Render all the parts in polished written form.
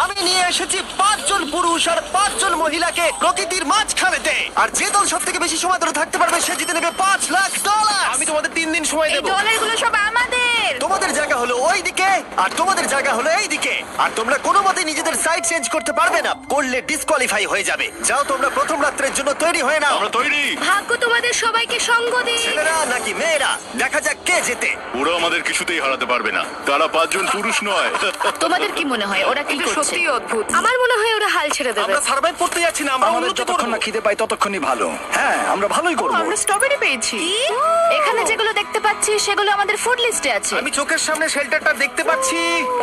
আমি নিয়ে এসেছি 5 জন পুরুষ আর 5 জন মহিলাকে প্রকৃতির মাঝখানেতে, আর যে দল সব থেকে বেশি সময় ধরে থাকতে পারবে সে জিতে নেবে $5,00,000। আমি তোমাদের 3 দিন সময় এই দেবো। ডলারগুলো সব আমাদের। তোমাদের জায়গা হলো ওই দিকে আর তোমাদের জায়গা হলো এই দিকে, আর তোমরা কোনো মতেই নিজেদের সাইড চেঞ্জ করতে পারবে না, করলে ডিসকোয়ালিফাই হয়ে যাবে। যাও তোমরা প্রথম রাত্রের জন্য তৈরি হয়ে নাও। আমরা তৈরি। ভাগ্য তোমাদের সবাইকে সঙ্গ দিক। ছেলেরা নাকি মেয়েরা, দেখা যাক কে জেতে। ওরা আমাদের কিছুতেই হারাতে পারবে না, তারা 5 জন পুরুষ নয়। তোমাদের কি মনে হয় ওরা কি করছে? সত্যি অদ্ভুত। আমার মনে হয় ওরা হাল ছেড়ে দেবে। আমরা সার্ভাইভ করতে যাচ্ছি না, আমরা আমাদের উন্নতি যতক্ষণ করব। না খিদে পাই ততক্ষণই ভালো। হ্যাঁ, আমরা ভালোই করবো। আমরা স্ট্রবেরি পেয়েছি। এখানে যেগুলো দেখতে পাচ্ছি সেগুলো আমাদের ফুড লিস্টে আছে। আমি চোখের সামনে শেল্টারটা দেখতে পাচ্ছি।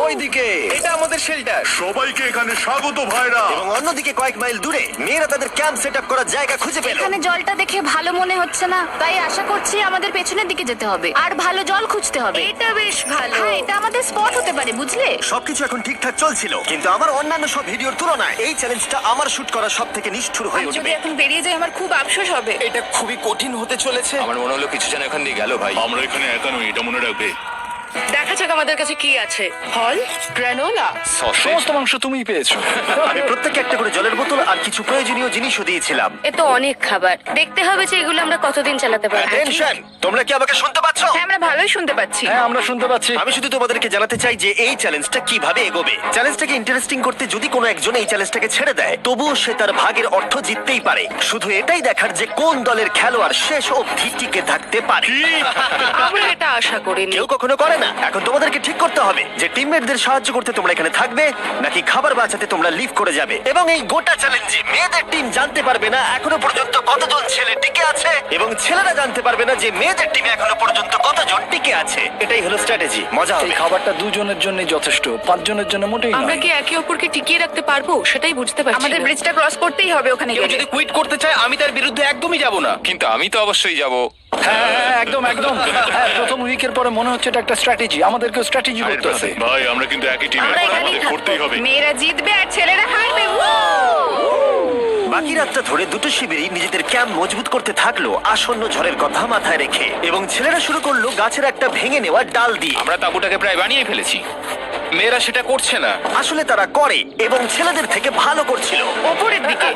ওইদিকে এটা আমাদের শেল্টার। সবাইকে এখানে স্বাগত ভাইরা। এবং অন্যদিকে কয়েক মাইল দূরে মেয়েরা তাদের ক্যাম্প সেট আপ করার জায়গা খুঁজে পেল। এখানে জলটা দেখে ভালো মনে হচ্ছে না, তাই আশা করছি আমাদের পেছনের দিকে যেতে হবে আর ভালো জল খুঁজতে হবে। এটা বেশ ভালো। হ্যাঁ, এটা আমাদের স্পট হতে পারে, বুঝলে? সবকিছু এখন ঠিকঠাক চলছিল, কিন্তু আমার অন্যান্য সব ভিডিওর তুলনায় এই চ্যালেঞ্জটা আমার শুট করা সব থেকে নিষ্ঠুর হয়ে উঠবে। এখন বেরিয়ে যাই আমার খুব আফসোস হবে। এটা খুবই কঠিন হতে চলেছে। আমার মনে হলো কিছু যেন এখান দিয়ে গেল ভাই। আমরা এখানে একা নই, এটা মনে রাখবে। দেখা যাক আমাদের কাছে কি আছে। ফল, গ্রানোলা। সমস্ত মাংস তুমিই পেয়েছো। আমি প্রত্যেককে একটা করে জলের বোতল আর কিছু প্রয়োজনীয় জিনিসও দিয়েছিলাম। এ তো অনেক খাবার। দেখতে হবে যে এগুলো আমরা কতদিন চালাতে পারবো। টেনশন, তোমরা কি আমাকে শুনতে পাচ্ছ? হ্যাঁ, আমরা ভালোই শুনতে পাচ্ছি। হ্যাঁ, আমরা শুনতে পাচ্ছি। আমি শুধু তোমাদেরকে জানাতে চাই যে এই চ্যালেঞ্জটা কিভাবে এগোবে। চ্যালেঞ্জটাকে ইন্টারেস্টিং করতে যদি কোনো একজন এই চ্যালেঞ্জটাকে ছেড়ে দেয়, তবুও সে তার ভাগের অর্থ জিততেই পারে। শুধু এটাই দেখার যে কোন দলের খেলোয়াড় শেষ অবধি টিকে থাকতে পারে। আমরা এটা আশা করিনি। কেউ কখনো করে না। এখন তোমাদেরকে ঠিক করতে হবে যে টিমমেটদের সাহায্য করতে তোমরা এখানে থাকবে নাকি খাবার বাঁচাতে তোমরা লিভ করে যাবে। এবং এই গোটা চ্যালেঞ্জে মেয়েদের টিম জানতে পারবে না এখনো পর্যন্ত কতজন ছেলে টিকে আছে, এবং ছেলেরা জানতে পারবে না যে মেয়েদের টিমে এখনো পর্যন্ত কতজন টিকে আছে। এটাই হলো স্ট্র্যাটেজি। মজা এই হবে। খাবারটা 2 জনের জন্য যথেষ্ট, 5 জনের জন্য মোটেই আমরা নয়। কি একে অপরকে টিকিয়ে রাখতে পারবো সেটাই বুঝতে পারছি আমাদের না। ব্রিজটা ক্রস করতেই হবে ওখানে কেউ গেলে। যদি কুইট করতে চায় আমি তার বিরুদ্ধে একদমই যাব না। কিন্তু আমি তো অবশ্যই যাব। হ্যাঁ, হ্যাঁ, একদম একদম। হ্যাঁ, প্রথম উইকের পরে মনে হচ্ছে এটা একটা স্ট্র্যাটেজি। আমাদেরকে স্ট্র্যাটেজি করতে হবে। ভাই আমরা কিন্তু একই টিমে, আমরা এখানেই আমাদের করতেই হবে। থাকবো। মেয়েরা জিতবে আর ছেলেরা হারবে। বাকি রাতটা ধরে দুটো শিবিরই নিজেদের ক্যাম্প মজবুত করতে থাকলো আসন্ন ঝড়ের কথা মাথায় রেখে, এবং ছেলেরা শুরু করলো গাছের একটা ভেঙে নেওয়া ডাল দিয়ে। আমরা তাঁবুটাকে প্রায় বানিয়ে ফেলেছি। মেয়েরা সেটা করছে না। আসলে তারা করে এবং ছেলেদের থেকে ভালো করছিল। উপরের দিকে।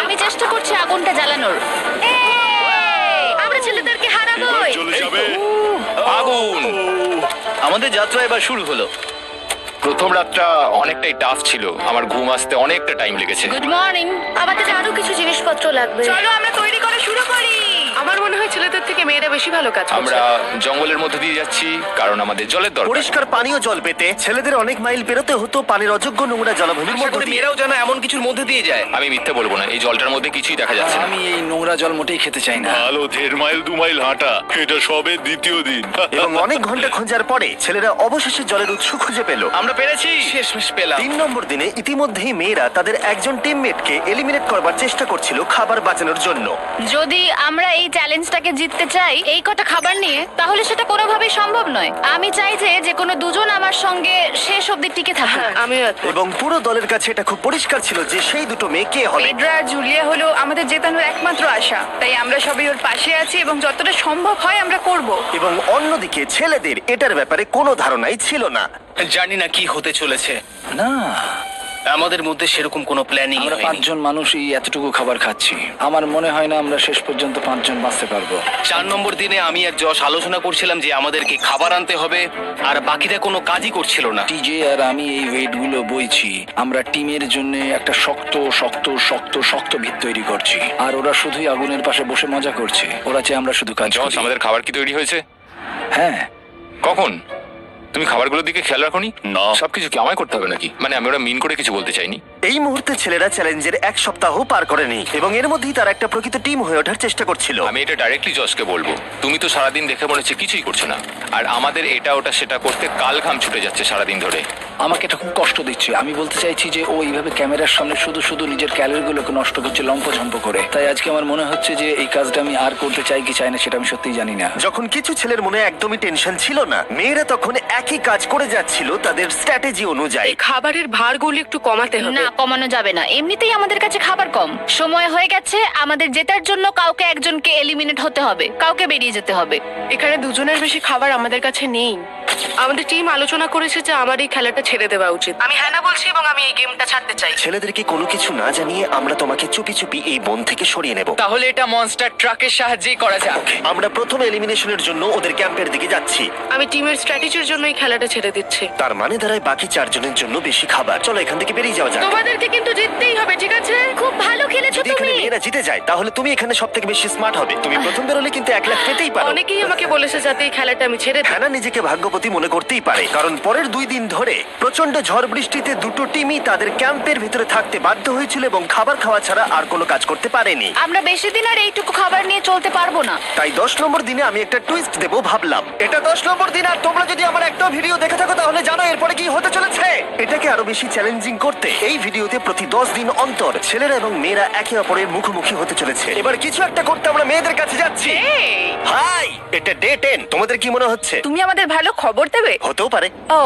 আমি চেষ্টা করছি আগুনটা জ্বালানোর। আমরা ছেলেদেরকে হারাবোই। চলে যাবে। আগুন। আমাদের যাত্রা এবার শুরু হলো। প্রথম রাতটা অনেকটাই টাফ ছিল, আমার ঘুম আসতে অনেকটা টাইম লেগেছে। Good morning. আমাদের আরো কিছু জিনিসপত্র লাগবে। চলো আমরা তৈরি করা শুরু করি। আমার মনে হয় ছেলেদের থেকে মেয়েরা বেশি ভালো কাজ করছে। আমরা জঙ্গলের মধ্যে দিয়ে যাচ্ছি কারণ আমাদের জলের দরকার। পরিষ্কার পানীয় জল পেতে ছেলেদের অনেক মাইল পেরোতে হতো পানির অযোগ্য নোংরা জলাভূমির আশা মধ্যে করি দিয়ে। মেয়েরাও যেন এমন কিছুর মধ্যে দিয়ে যায়। আমি মিথ্যে বলবো না, এই জলটার মধ্যে কিছুই দেখা যাচ্ছে না। আমি এই নোংরা জল মোটেই খেতে চাই না। ভালো 1.5 মাইল 2 মাইল হাঁটা, এটা সবে দ্বিতীয় দিন। এবং অনেক ঘন্টা খোঁজার পরে ছেলেরা অবশেষে জলের উৎস খুঁজে পেল। আমরা পেরেছি, শেষমেশ পেলাম। 3 নম্বর দিনে ইতিমধ্যেই মেয়েরা তাদের একজন টিমমেটকে এলিমিনেট করবার চেষ্টা করছিল খাবার বাঁচানোর জন্য। যদি আমরা এই চ্যালেঞ্জটাকে জিততে চাই এই কটা খাবার নিয়ে, তাহলে সেটা কোনোভাবেই সম্ভব নয়। আমি চাই যে কোনো দুজন আমার সঙ্গে শেষ অবধি টিকে থাকুক। আমিও এবং পুরো দলের কাছে এটা খুব পরিষ্কার ছিল যে সেই দুটো মেয়ে কে হবে। পেড্রা আর জুলিয়া হলো আমাদের জেতানোর একমাত্র আশা, তাই আমরা সবাই ওর পাশে আছি এবং যতটা সম্ভব হয় আমরা করব। এবং অন্যদিকে ছেলেদের এটার ব্যাপারে কোনো ধারণাই ছিল না। জানি না কি হতে চলেছে। না, আমাদের মধ্যে সেরকম কোনো প্ল্যানিং আমরা 5 জন মানুষই এতটুকু খাবার খাচ্ছি। আমার মনে হয় না আমরা শেষ পর্যন্ত 5 জন বাঁচতে পারবো। 4 নম্বর দিনে আমি আর যশ আলোচনা করছিলাম যে আমাদেরকে খাবার আনতে হবে, আর বাকিরা কোনো কাজই করছিল না। টিজে আর আমি এই ওয়েটগুলো বইছি। আমরা টিমের জন্য একটা শক্ত শক্ত শক্ত শক্ত ভিত তৈরি করছি, আর ওরা শুধুই আগুনের পাশে বসে মজা করছে। ওরা চাই আমরা শুধু কাজ জস, করি। আমাদের খাবার কি তৈরি হয়েছে? হ্যাঁ, কখন? তুমি খাবারগুলোর দিকে খেয়াল রাখোনি? না। সবকিছু কি আমায় করতে হবে নাকি? মানে আমি ওরা মিন করে কিছু বলতে চাইনি। এই মুহূর্তে ছেলেরা চ্যালেঞ্জের 1 সপ্তাহ পার করেনি, এবং এর মধ্যেই তারা একটা প্রকৃত টিম হয়ে ওঠার চেষ্টা করছিল। আমি এটা ডাইরেক্টলি জসকে বলবো। তুমি তো সারাদিন দেখে মনে হচ্ছে কিছুই করছো না, আর আমাদের এটা ওটা সেটা করতে কাল ঘাম ছুটে যাচ্ছে সারাদিন ধরে। আমাকে এটা খুব কষ্ট দিচ্ছে। আমি বলতে চাইছি যে ও এইভাবে ক্যামেরার সামনে শুধু শুধু নিজের ক্যালোরিগুলোকে নষ্ট করছে লম্পঝম্প করে। তাই আজকে আমার মনে হচ্ছে যে এই কাজটা আমি আর করতে চাই কি চাই না সেটা আমি সত্যিই জানি না। যখন কিছু ছেলের মনে একদমই টেনশন ছিল না, মেয়েরা তখন একই কাজ করে যাচ্ছিল তাদের স্ট্র্যাটেজি অনুযায়ী। এই খাবারের ভারগুলো একটু কমাতে হবে। না, কমানো যাবে না। এমনিতেই আমাদের কাছে খাবার কম। সময় হয়ে গেছে আমাদের জেতার জন্য। কাউকে একজনকে এলিমিনেট হতে হবে, কাউকে বেরিয়ে যেতে হবে। এখানে 2 জনের বেশি খাবার আমাদের কাছে নেই। আমাদের টিম আলোচনা করেছে যে আমার এই খেলাটা ছেড়ে দেওয়া উচিত। আমি হ্যাঁ না বলছি এবং আমি এই গেমটা ছাড়তে চাই। ছেলেদেরকে কোনো কিছু না জানিয়ে আমরা তোমাকে চুপি চুপি এই বন থেকে সরিয়ে নেব। তাহলে এটা মনস্টার ট্রাকের সাহায্যেই করা যাক। আমরা প্রথম এলিমিনেশনের জন্য ওদের ক্যাম্পের দিকে যাচ্ছি। আমি টিমের স্ট্র্যাটেজির জন্য এই খেলাটা ছেড়ে দিচ্ছি। তার মানে দাঁড়ায় বাকি 4 জনের জন্য বেশি খাবার। চলো এখান থেকে বেরিয়ে যাওয়া যাক। তোমাদেরকে কিন্তু জিততেই হবে, ঠিক আছে? খুব ভালো খেলেছো যদি এখানে তুমি। মেয়েরা জিতে যায় তাহলে তুমি এখানে সব থেকে বেশি স্মার্ট হবে। তুমি প্রথম বেরোলে কিন্তু 1 লাখ পেতেই পারো। অনেকেই আমাকে বলেছে যাতে এই খেলাটা আমি ছেড়ে দিই। হ্যানা নিজেকে ভাগ্যবতী মনে করতেই পারে, কারণ পরের 2 দিন ধরে প্রচন্ড ঝড় বৃষ্টিতে দুটো টিমই তাদের ক্যাম্পের ভিতরে থাকতে বাধ্য হয়েছিল এবং খাবার খাওয়া ছাড়া আর কোনো কাজ করতে পারেনি। আমরা বেশি দিন আর এইটুকু খাবার নিয়ে চলতে পারবো না। তাই 10 নম্বর দিনে আমি একটা টুইস্ট দেবো ভাবলাম। এটা 10 নম্বর দিন আর তোমরা যদি আমার একটা ভিডিও দেখে থাকো তাহলে জানো এরপরে কি হতে চলেছে। এটাকে আরো বেশি চ্যালেঞ্জিং করতে এই ভিডিওতে প্রতি 10 দিন অন্তর ছেলেরা এবং মেয়েরা একে অপরের মুখোমুখি হতে চলেছে। এবার কিছু একটা করতে আমরা মেয়েদের কাছে যাচ্ছি। হাই, এটা ডে 10। তোমাদের কি মনে হচ্ছে? তুমি আমাদের ভালো খবর দেবে? হতেও পারে। ও,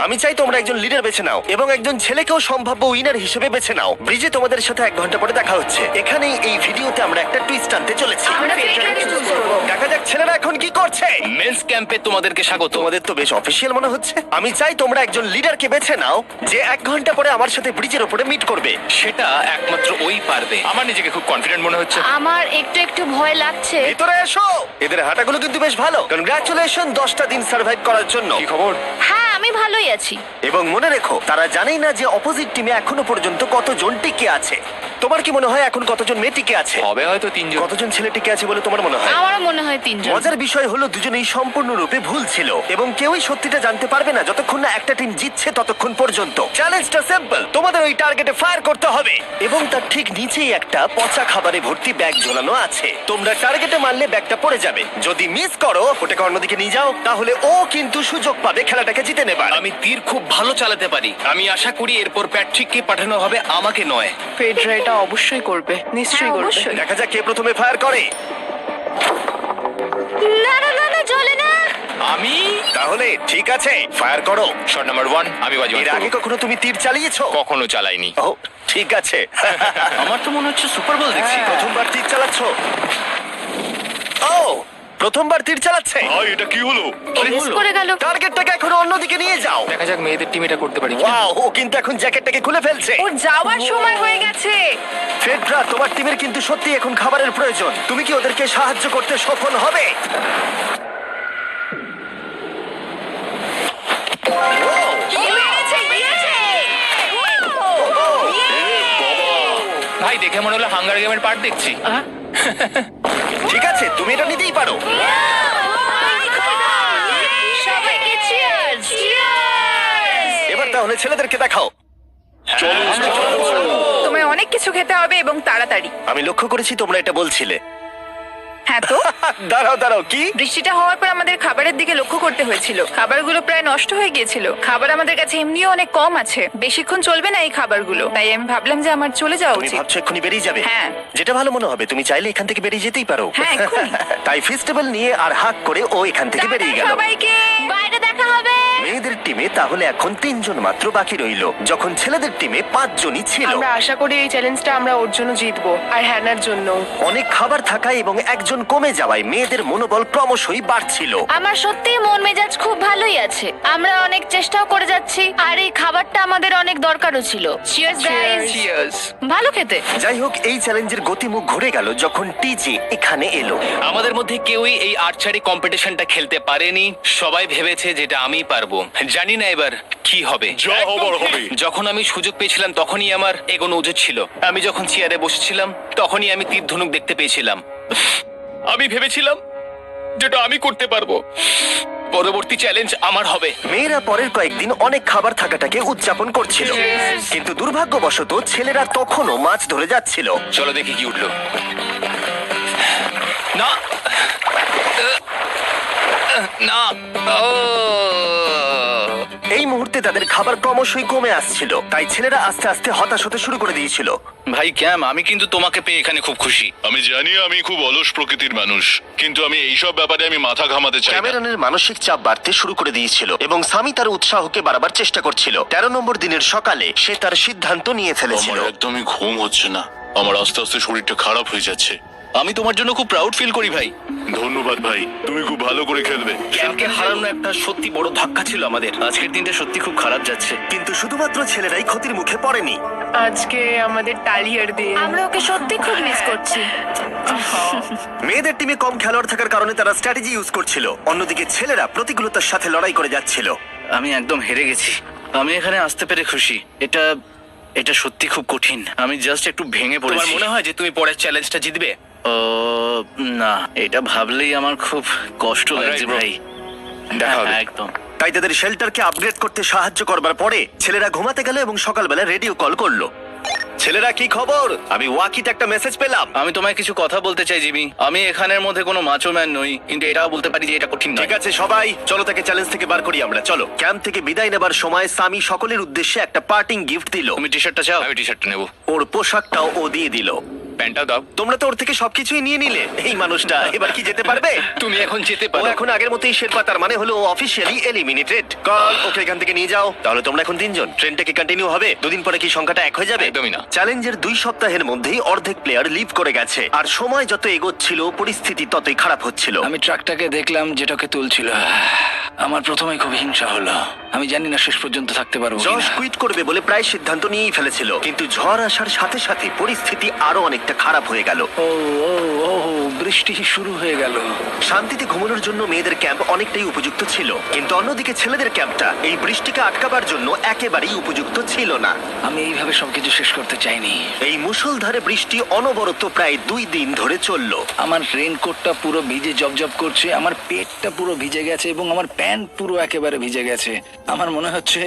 আমি চাই তোমরা একজন লিডার বেছে নাও এবং একজন ছেলেকেও সম্ভাব্য উইনার হিসেবে বেছে নাও। ব্রিজে তোমাদের সাথে 1 ঘন্টা পরে দেখা হচ্ছে। এখানেই এই ভিডিওতে আমরা একটা টুইস্ট আনতে চলেছি। আমরা ফেডারেলকে চুজ করব। দেখা যাক ছেলেরা এখন কি করছে। মেন্স ক্যাম্পে তোমাদেরকে স্বাগত। তোমাদের তো বেশ অফিসিয়াল মনে হচ্ছে। আমি চাই তোমরা একজন লিডারকে বেছে নাও যে 1 ঘন্টা পরে আমার সাথে ব্রিজের উপরে মিট করবে। সেটা একমাত্র ওই পারবে। আমার নিজেকে খুব কনফিডেন্ট মনে হচ্ছে। আমার একটু একটু ভয় লাগছে। ভিতরে এসো। এদের হাঁটাগুলো কিন্তু বেশ ভালো। কনগ্রাচুলেশন 10টা দিন সার্ভাইভ করার জন্য। কি খবর? হ্যাঁ, আমি ভালোই আছি। এবং মনে রেখো তারা জানেই না যে অপোজিট টিমে এখনো পর্যন্ত কতজন টিকে আছে। তোমার কি মনে হয় এখন কতজন মেয়ে টিকে আছে? হবে হয়তো 3 জন। কতজন ছেলে টিকে আছে বলে তোমার মনে হয়? আমারও মনে হয় 3 জন। মজার বিষয় হলো দুজনেই সম্পূর্ণরূপে ভুল ছিল এবং কেউই সত্যিটা জানতে পারবে না যতক্ষণ না একটা টিম জিতছে ততক্ষণ পর্যন্ত। চ্যালেঞ্জটা সিম্পল, তোমাদের ওই টার্গেটে ফায়ার করতে হবে এবং তার ঠিক নিচেই একটা পচা খাবারে ভর্তি ব্যাগ ঝোলানো আছে। তোমরা টার্গেটে মারলে ব্যাগটা পড়ে যাবে। যদি মিস করো ওটাকে অন্যদিকে নিয়ে যাও তাহলে ও কিন্তু সুযোগ পাবে খেলাটাকে জিতে নেবার। আমি তীর খুব ভালো চালাতে পারি। আমি আশা করি এরপর প্যাট্রিককে পাঠানো হবে, আমাকে নয়। ফেডরা এটা অবশ্যই করবে, নিশ্চয়ই হ্যাঁ, করবে। অবশ্যই। দেখা যাক কে প্রথমে ফায়ার করে। না না না না, চলে না। আমি তাহলে ঠিক আছে, ফায়ার করো। শট নাম্বার 1 আমি বাজি এর আগে কখনো তুমি তীর চালিয়েছো? কখনো চালাইনি। ও ঠিক আছে। আমার তো মনে হচ্ছে সুপার বল দেখছি। প্রথমবার তীর চালাচ্ছ? ও প্রথমবার তীর চালাচ্ছে। ভাই এটা কি হলো? মিস করে গেল। টার্গেটটাকে এখন অন্যদিকে নিয়ে যাও। দেখা যাক মেয়েদের টিম এটা করতে পারি কিনা। ওয়াও, ও কিন্তু এখন জ্যাকেটটাকে খুলে ফেলছে। ওর যাওয়ার সময় হয়ে গেছে। ফেডরা, তোমার টিমের কিন্তু সত্যি এখন খাবারের প্রয়োজন। তুমি কি ওদেরকে সাহায্য করতে সফল হবে? ভাই দেখে মনে হলো হাঙ্গার গেমের পার্ট দেখছি। ঠিক আছে, তুমি এটা নিতেই পারো। সবাইকে চিয়ার্স, চিয়ার্স। এবার তাহলে ছেলেদেরকে দেখাও। তোমায় অনেক কিছু খেতে হবে এবং তাড়াতাড়ি। আমি লক্ষ্য করেছি তোমরা এটা বলছিলে। হ্যাঁ তো, দাঁড়াও দাঁড়াও, কি? বৃষ্টিটা হওয়ার পর আমাদের খাবারের দিকে লক্ষ্য করতে হয়েছিল। খাবারগুলো প্রায় নষ্ট হয়ে গিয়েছিল। খাবার আমাদের কাছে এমনিও অনেক কম আছে, বেশিক্ষণ চলবে না এই খাবারগুলো। তাই আমি ভাবলাম যে আমার চলে যাওয়া তুমি উচিত। ভাবছো এক্ষুনি বেরিয়ে যাবে? হ্যাঁ। যেটা ভালো মনে হবে। তুমি চাইলে এখান থেকে বেরিয়ে যেতেই পারো। হ্যাঁ, এক্ষুনি। তাই ফেস্টিভ্যাল নিয়ে আর হাক করে ও এখান থেকে বেরিয়ে টাটা গেল। সবাইকে। বাইরে দেখা হবে। মেয়েদের টিমে তাহলে এখন 3 জন মাত্র বাকি রইলো, যখন ছেলেদের টিমে 5 জনই ছিল। আমরা আশা করি এই চ্যালেঞ্জটা আমরা ওর জন্য জিতবো আর হ্যানার জন্য। অনেক খাবার থাকায় এবং একজন কমে যাওয়ায় মেয়েদের মনোবল ক্রমশই বাড়ছিল। আমার সত্যিই মন মেজাজ খুব ভালোই আছে। আমরা অনেক চেষ্টাও করে যাচ্ছি আর এই খাবারটা আমাদের অনেক দরকারও ছিল। Cheers guys. চিয়ার্স। ভালো খেতে। যাই হোক, এই চ্যালেঞ্জের গতিমুখ ঘুরে গেল যখন টিজে এখানে এলো। আমাদের মধ্যে কেউই এই আর্চারি কম্পিটিশনটা খেলতে পারেনি। সবাই ভেবেছে যেটা আমি পারবো। জানি না এবার কি হবে। যা হবার হবে। যখন আমি সুযোগ পেয়েছিলাম তখনই আমার এগোনো উচিত ছিল। আমি যখন চেয়ারে বসেছিলাম তখনই আমি তীর ধনুক দেখতে পেয়েছিলাম। আমি ভেবেছিলাম যেটা আমি করতে পারবো। পরবর্তী চ্যালেঞ্জ আমার হবে। মেয়েরা পরের কয়েকদিন অনেক খাবার থাকাটাকে উদযাপন করছিল, কিন্তু দুর্ভাগ্যবশত ছেলেরা তখনও মাছ ধরে যাচ্ছিল। চলো দেখি কি উঠলো। না না, ও এই মুহূর্তে তাদের খাবার ক্রমশই কমে আসছিল, তাই ছেলেরা আস্তে আস্তে হতাশ হতে শুরু করে দিয়েছিল। ভাই ক্যাম, আমি কিন্তু তোমাকে পেয়ে এখানে খুব খুশি। আমি জানি আমি খুব অলস প্রকৃতির মানুষ, কিন্তু আমি এইসব ব্যাপারে আমি মাথা ঘামাতে চাই না। ক্যামেরনের মানসিক চাপ বাড়তে শুরু করে দিয়েছিল এবং সামি তার উৎসাহকে বাড়াবার চেষ্টা করছিল। 13 নম্বর দিনের সকালে সে তার সিদ্ধান্ত নিয়ে ফেলেছিল। আমার একদমই ঘুম হচ্ছে না। আমার আস্তে আস্তে শরীরটা খারাপ হয়ে যাচ্ছে। আমি তোমার জন্য খুব প্রাউড ফিল করি ভাই। ধন্যবাদ ভাই, তুমি খুব ভালো করে খেলবে। ক্যাম্পকে হারানো একটা সত্যি বড় ধাক্কা ছিল আমাদের। আজকের দিনটা সত্যি খুব খারাপ যাচ্ছে। কিন্তু শুধুমাত্র ছেলেরাই ক্ষতির মুখে পড়েনি। আজকে আমাদের টালিয়ার দিন। আমরা ওকে সত্যি খুব মিস করছি। মেয়েদের টিমে কম খেলোয়াড় থাকার কারণে তারা স্ট্র্যাটেজি ইউজ করছিল, অন্যদিকে ছেলেরা প্রতিকূলতার সাথে লড়াই করে যাচ্ছিল। আমি একদম হেরে গেছি। আমি এখানে আসতে পেরে খুশি। এটা সত্যি খুব কঠিন। আমি জাস্ট একটু ভেঙে পড়েছি। তোমার মনে হয় যে তুমি পরের চ্যালেঞ্জটা জিতবে? ও না, এটা ভাবলেই আমার খুব কষ্ট Alright, লাগছে bro. ভাই। দেখা হবে। হ্যাঁ, একদম। তাই তাদের শেল্টারকে আপগ্রেড করতে সাহায্য করবার পরে ছেলেরা ঘুমাতে গেল এবং সকালবেলা রেডিও কল করলো। ছেলেরা, কি খবর? আমি ওয়াকিতে একটা মেসেজ পেলাম। আমি তোমায় কিছু কথা বলতে চাই জিমি। আমি এখানের মধ্যে কোনো মাচো ম্যান নই, কিন্তু এটাও বলতে পারি যে এটা কঠিন নয়। ঠিক আছে সবাই, চলো তাকে চ্যালেঞ্জ থেকে বার করি আমরা। চলো। ক্যাম্প থেকে বিদায় নেবার সময় সামি সকলের উদ্দেশ্যে একটা পার্টিং গিফট দিল। তুমি টি শার্টটা চাও? আমি টি শার্টটা নেবো। ওর পোশাকটাও ও দিয়ে দিল। প্যান্টটা দাও। তোমরা তো ওর থেকে সবকিছুই নিয়ে নিলে। এই মানুষটা এবার কি যেতে পারবে? তুমি এখন যেতে ও পারো। এখন আগের মতোই শেরপা, তার মানে হলো অফিসিয়ালি এলিমিনেটেড। কল ওকে এখান থেকে নিয়ে যাও। তাহলে তোমরা এখন 3 জন। ট্রেনটা কি কন্টিনিউ হবে? দুদিন পরে কি সংখ্যাটা 1 হয়ে যাবে? একদমই না। চ্যালেঞ্জের 2 সপ্তাহের মধ্যেই অর্ধেক প্লেয়ার লিভ করে গেছে, আর সময় যত এগোচ্ছিল পরিস্থিতি ততই খারাপ হচ্ছিল। আমি ট্রাকটাকে দেখলাম যেটাকে তুলছিল। আমার প্রথমেই খুব হিংসা হলো। আমি জানি না শেষ পর্যন্ত থাকতে পারবো জশ কিনা। কুইট করবে বলে প্রায় সিদ্ধান্ত নিয়েই ফেলেছিল, কিন্তু ঝড় আসার সাথে সাথে পরিস্থিতি আরো অনেকটা খারাপ হয়ে গেল। ও ও ও বৃষ্টি শুরু হয়ে গেল। শান্তিতে ঘুমানোর জন্য মেয়েদের ক্যাম্প অনেকটাই উপযুক্ত ছিল, কিন্তু অন্যদিকে ছেলেদের ক্যাম্পটা এই বৃষ্টিকে আটকাবার জন্য একেবারেই উপযুক্ত ছিল না। আমি এইভাবে সবকিছু শেষ করতে চাইনি। এই মুষলধারে বৃষ্টি অনবরত প্রায় 2 দিন ধরে চললো। আমার রেইনকোটটা পুরো ভিজে জবজব করছে, আমার পেটটা পুরো ভিজে গেছে এবং আমার প্যান্ট পুরো একেবারে ভিজে গেছে। আমার মনে হচ্ছে